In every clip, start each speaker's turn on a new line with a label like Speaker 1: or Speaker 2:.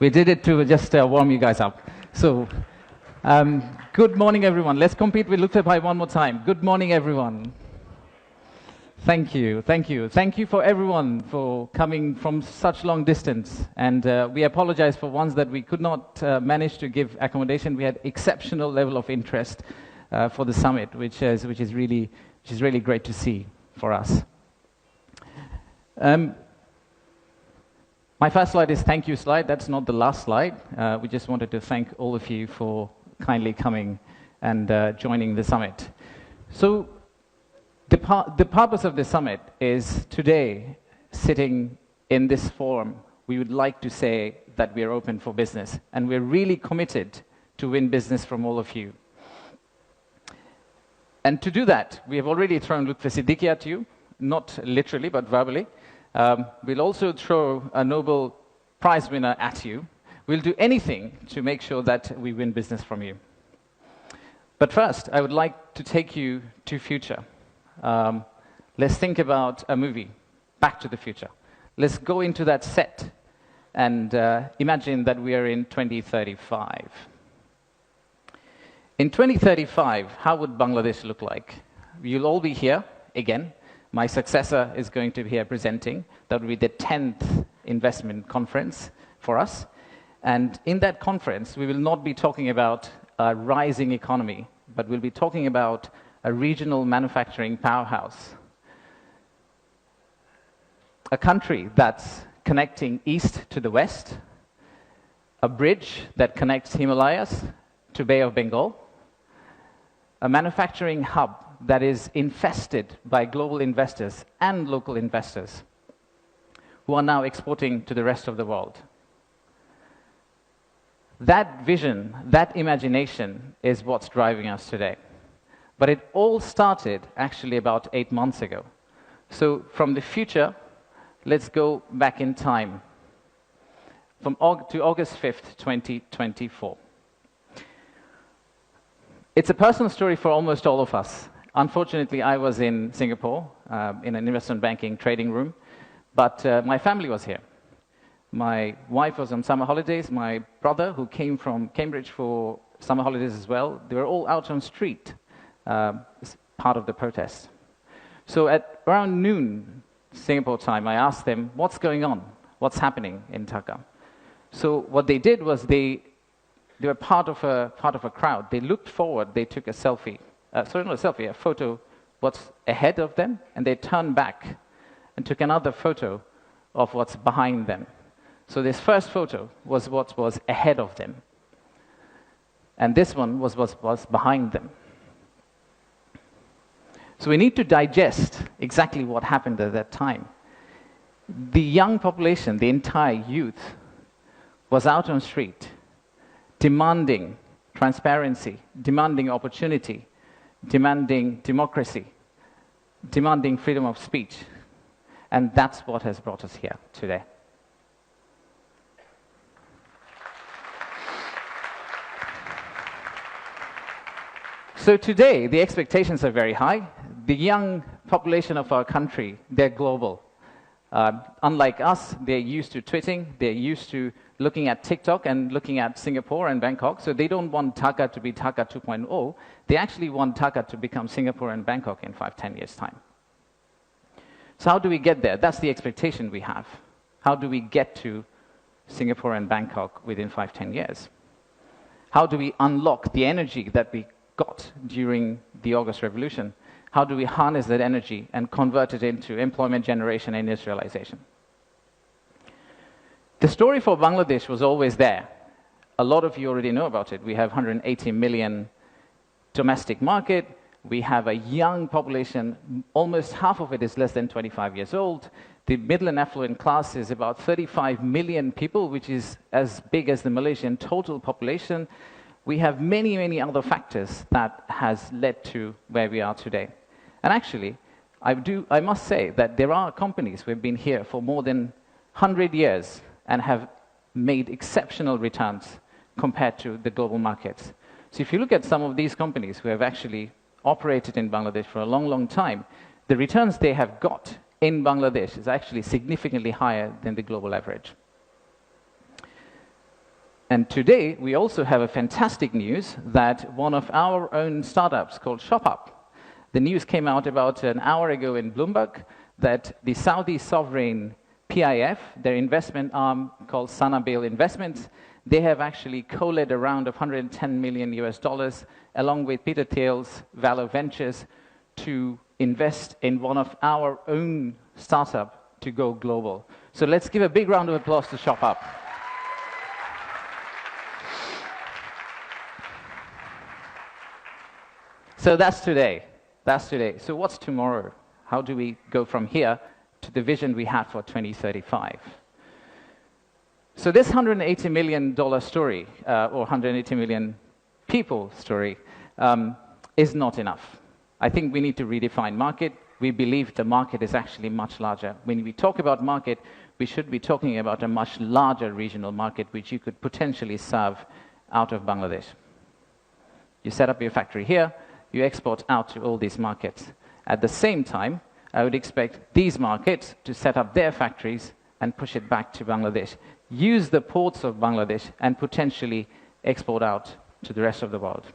Speaker 1: We did it to just warm you guys up. So, good morning, everyone. Let's compete with Lukthe Bhai one more time. Good morning, everyone. Thank you, thank you. Thank you for everyone for coming from such long distance. And we apologize for ones that we could not manage to give accommodation. We had exceptional level of interest for the summit, which is really great to see for us. My first slide is thank you slide. That's not the last slide. We just wanted to thank all of you for kindly coming and joining the summit. So the purpose of the summit is today, sitting in this forum, we would like to say that we are open for business, and we're really committed to win business from all of you. And to do that, we have already thrown Lutfi Siddiqui at you, not literally, but verbally. We'll also throw a Nobel Prize winner at you. We'll do anything to make sure that we win business from you. But first, I would like to take you to future. Let's think about a movie, Back to the Future. Let's go into that set and imagine that we are in 2035. In 2035, how would Bangladesh look like? You'll all be here again. My successor is going to be here presenting. That will be the 10th investment conference for us. And in that conference, we will not be talking about a rising economy, but we'll be talking about a regional manufacturing powerhouse. A country that's connecting east to the west, a bridge that connects Himalayas to Bay of Bengal, a manufacturing hub that is infested by global investors and local investors who are now exporting to the rest of the world. That vision, that imagination is what's driving us today. But it all started actually about 8 months ago. So from the future, let's go back in time to August 5th, 2024. It's a personal story for almost all of us. Unfortunately, I was in Singapore in an investment banking trading room, but my family was here. My wife was on summer holidays. My brother, who came from Cambridge for summer holidays as well, they were all out on the street as part of the protest. So at around noon Singapore time, I asked them, what's going on? What's happening in Dhaka? So what they did was they were part of a crowd. They looked forward, they took a selfie. Sorry, not a selfie, a photo what's ahead of them, and they turned back and took another photo of what's behind them. So this first photo was what was ahead of them, and this one was what was behind them. So we need to digest exactly what happened at that time. The young population, the entire youth, was out on the street, demanding transparency, demanding opportunity, demanding democracy, demanding freedom of speech. And that's what has brought us here today. So today, the expectations are very high. The young population of our country, they're global. Unlike us, they're used to tweeting, they're used to looking at TikTok and looking at Singapore and Bangkok, so they don't want Dhaka to be Dhaka 2.0. They actually want Dhaka to become Singapore and Bangkok in 5-10 years' time. So how do we get there? That's the expectation we have. How do we get to Singapore and Bangkok within 5-10 years? How do we unlock the energy that we got during the August Revolution? How do we harness that energy and convert it into employment generation and industrialization? The story for Bangladesh was always there. A lot of you already know about it. We have 180 million domestic market. We have a young population. Almost half of it is less than 25 years old. The middle and affluent class is about 35 million people, which is as big as the Malaysian total population. We have many, many other factors that has led to where we are today. And actually, I must say that there are companies who have been here for more than 100 years and have made exceptional returns compared to the global markets. So if you look at some of these companies who have actually operated in Bangladesh for a long, long time, the returns they have got in Bangladesh is actually significantly higher than the global average. And today, we also have a fantastic news that one of our own startups called ShopUp, the news came out about an hour ago in Bloomberg that the Saudi sovereign PIF, their investment arm called Sanabil Investments, they have actually co-led a round of $110 million US, along with Peter Thiel's Valor Ventures, to invest in one of our own startup to go global. So let's give a big round of applause to ShopUp. So that's today. That's today. So what's tomorrow? How do we go from here to the vision we had for 2035? So this $180 million story, or 180 million people story, is not enough. I think we need to redefine market. We believe the market is actually much larger. When we talk about market, we should be talking about a much larger regional market which you could potentially serve out of Bangladesh. You set up your factory here, you export out to all these markets. At the same time, I would expect these markets to set up their factories and push it back to Bangladesh, use the ports of Bangladesh, and potentially export out to the rest of the world.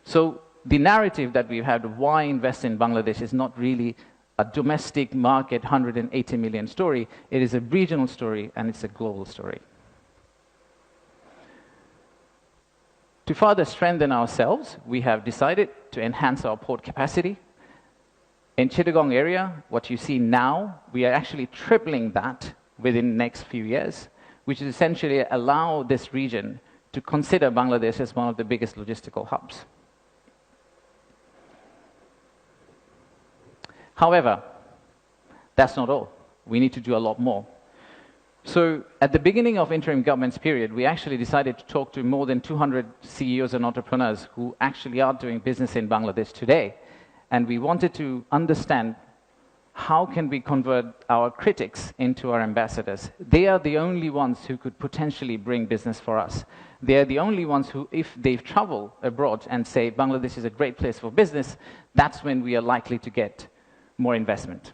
Speaker 1: So the narrative that we've had, why invest in Bangladesh, is not really a domestic market 180 million story. It is a regional story, and it's a global story. To further strengthen ourselves, we have decided to enhance our port capacity. In Chittagong area, what you see now, we are actually tripling that within the next few years, which is essentially allow this region to consider Bangladesh as one of the biggest logistical hubs. However, that's not all. We need to do a lot more. So at the beginning of interim government's period, we actually decided to talk to more than 200 CEOs and entrepreneurs who actually are doing business in Bangladesh today. And we wanted to understand how can we convert our critics into our ambassadors. They are the only ones who could potentially bring business for us. They are the only ones who, if they travel abroad and say Bangladesh is a great place for business, that's when we are likely to get more investment.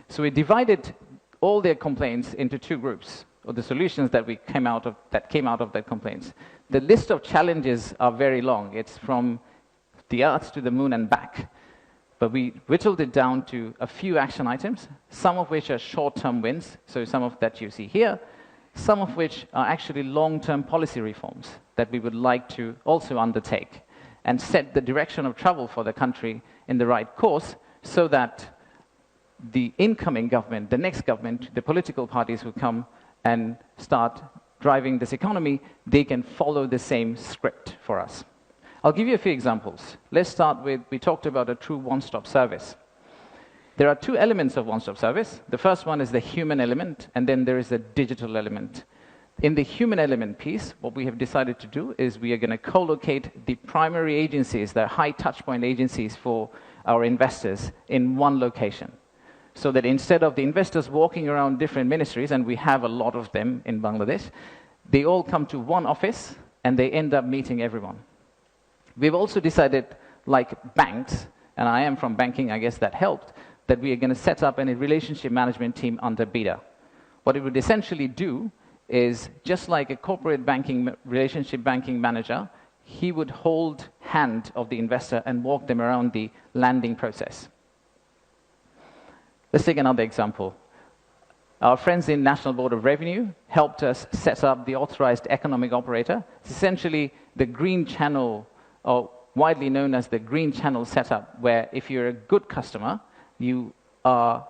Speaker 1: So we divided all their complaints into two groups, or the solutions that came out of their complaints. The list of challenges are very long. It's from the Earth to the moon and back. But we whittled it down to a few action items, some of which are short-term wins, so some of that you see here, some of which are actually long-term policy reforms that we would like to also undertake and set the direction of travel for the country in the right course so that the incoming government, the next government, the political parties who come and start driving this economy, they can follow the same script for us. I'll give you a few examples. Let's start with, we talked about a true one-stop service. There are two elements of one-stop service. The first one is the human element, and then there is a digital element. In the human element piece, what we have decided to do is we are going to co-locate the primary agencies, the high touchpoint agencies for our investors in one location. So that instead of the investors walking around different ministries, and we have a lot of them in Bangladesh, they all come to one office and they end up meeting everyone. We've also decided, like banks, and I am from banking, I guess that helped, that we are going to set up a relationship management team under BIDA. What it would essentially do is, just like a corporate banking, relationship banking manager, he would hold hand of the investor and walk them around the landing process. Let's take another example. Our friends in National Board of Revenue helped us set up the authorized economic operator. It's essentially the green channel, or widely known as the green channel setup, where if you're a good customer, you are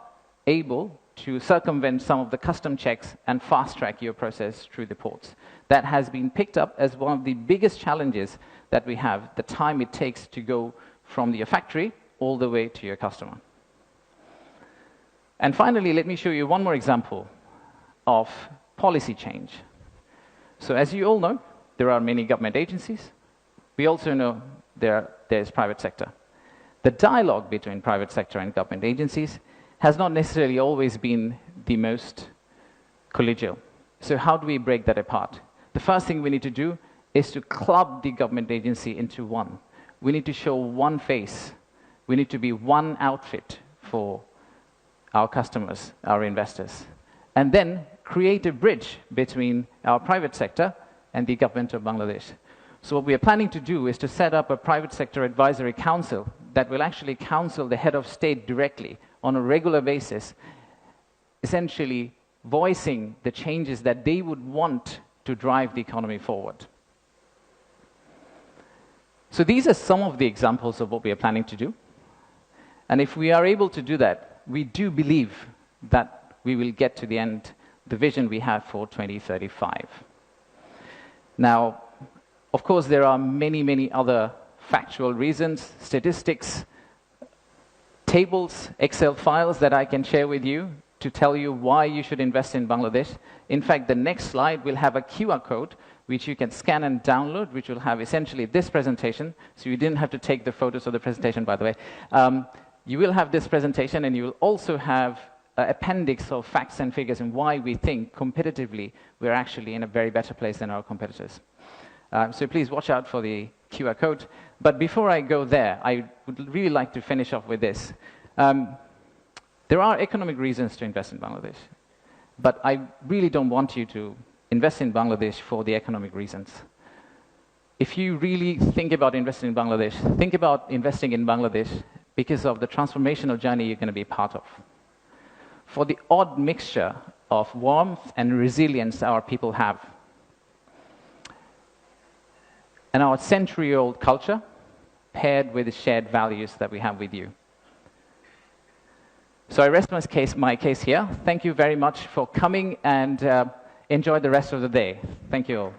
Speaker 1: able to circumvent some of the custom checks and fast-track your process through the ports. That has been picked up as one of the biggest challenges that we have, the time it takes to go from your factory all the way to your customer. And finally, let me show you one more example of policy change. So as you all know, there are many government agencies. We also know there's private sector. The dialogue between private sector and government agencies has not necessarily always been the most collegial. So how do we break that apart? The first thing we need to do is to club the government agency into one. We need to show one face. We need to be one outfit for our customers, our investors. And then create a bridge between our private sector and the government of Bangladesh. So what we are planning to do is to set up a private sector advisory council that will actually counsel the head of state directly on a regular basis, essentially voicing the changes that they would want to drive the economy forward. So these are some of the examples of what we are planning to do. And if we are able to do that, we do believe that we will get to the end, the vision we have for 2035. Now, of course, there are many, many other factual reasons, statistics, tables, Excel files that I can share with you to tell you why you should invest in Bangladesh. In fact, the next slide will have a QR code which you can scan and download, which will have essentially this presentation. So you didn't have to take the photos of the presentation, by the way. You will have this presentation, and you will also have an appendix of facts and figures and why we think competitively we're actually in a very better place than our competitors. So please watch out for the QR code. But before I go there, I would really like to finish off with this. There are economic reasons to invest in Bangladesh, but I really don't want you to invest in Bangladesh for the economic reasons. If you really think about investing in Bangladesh, think about investing in Bangladesh because of the transformational journey you're going to be part of. For the odd mixture of warmth and resilience our people have, and our century-old culture paired with the shared values that we have with you. So I rest my case here. Thank you very much for coming, and enjoy the rest of the day. Thank you all.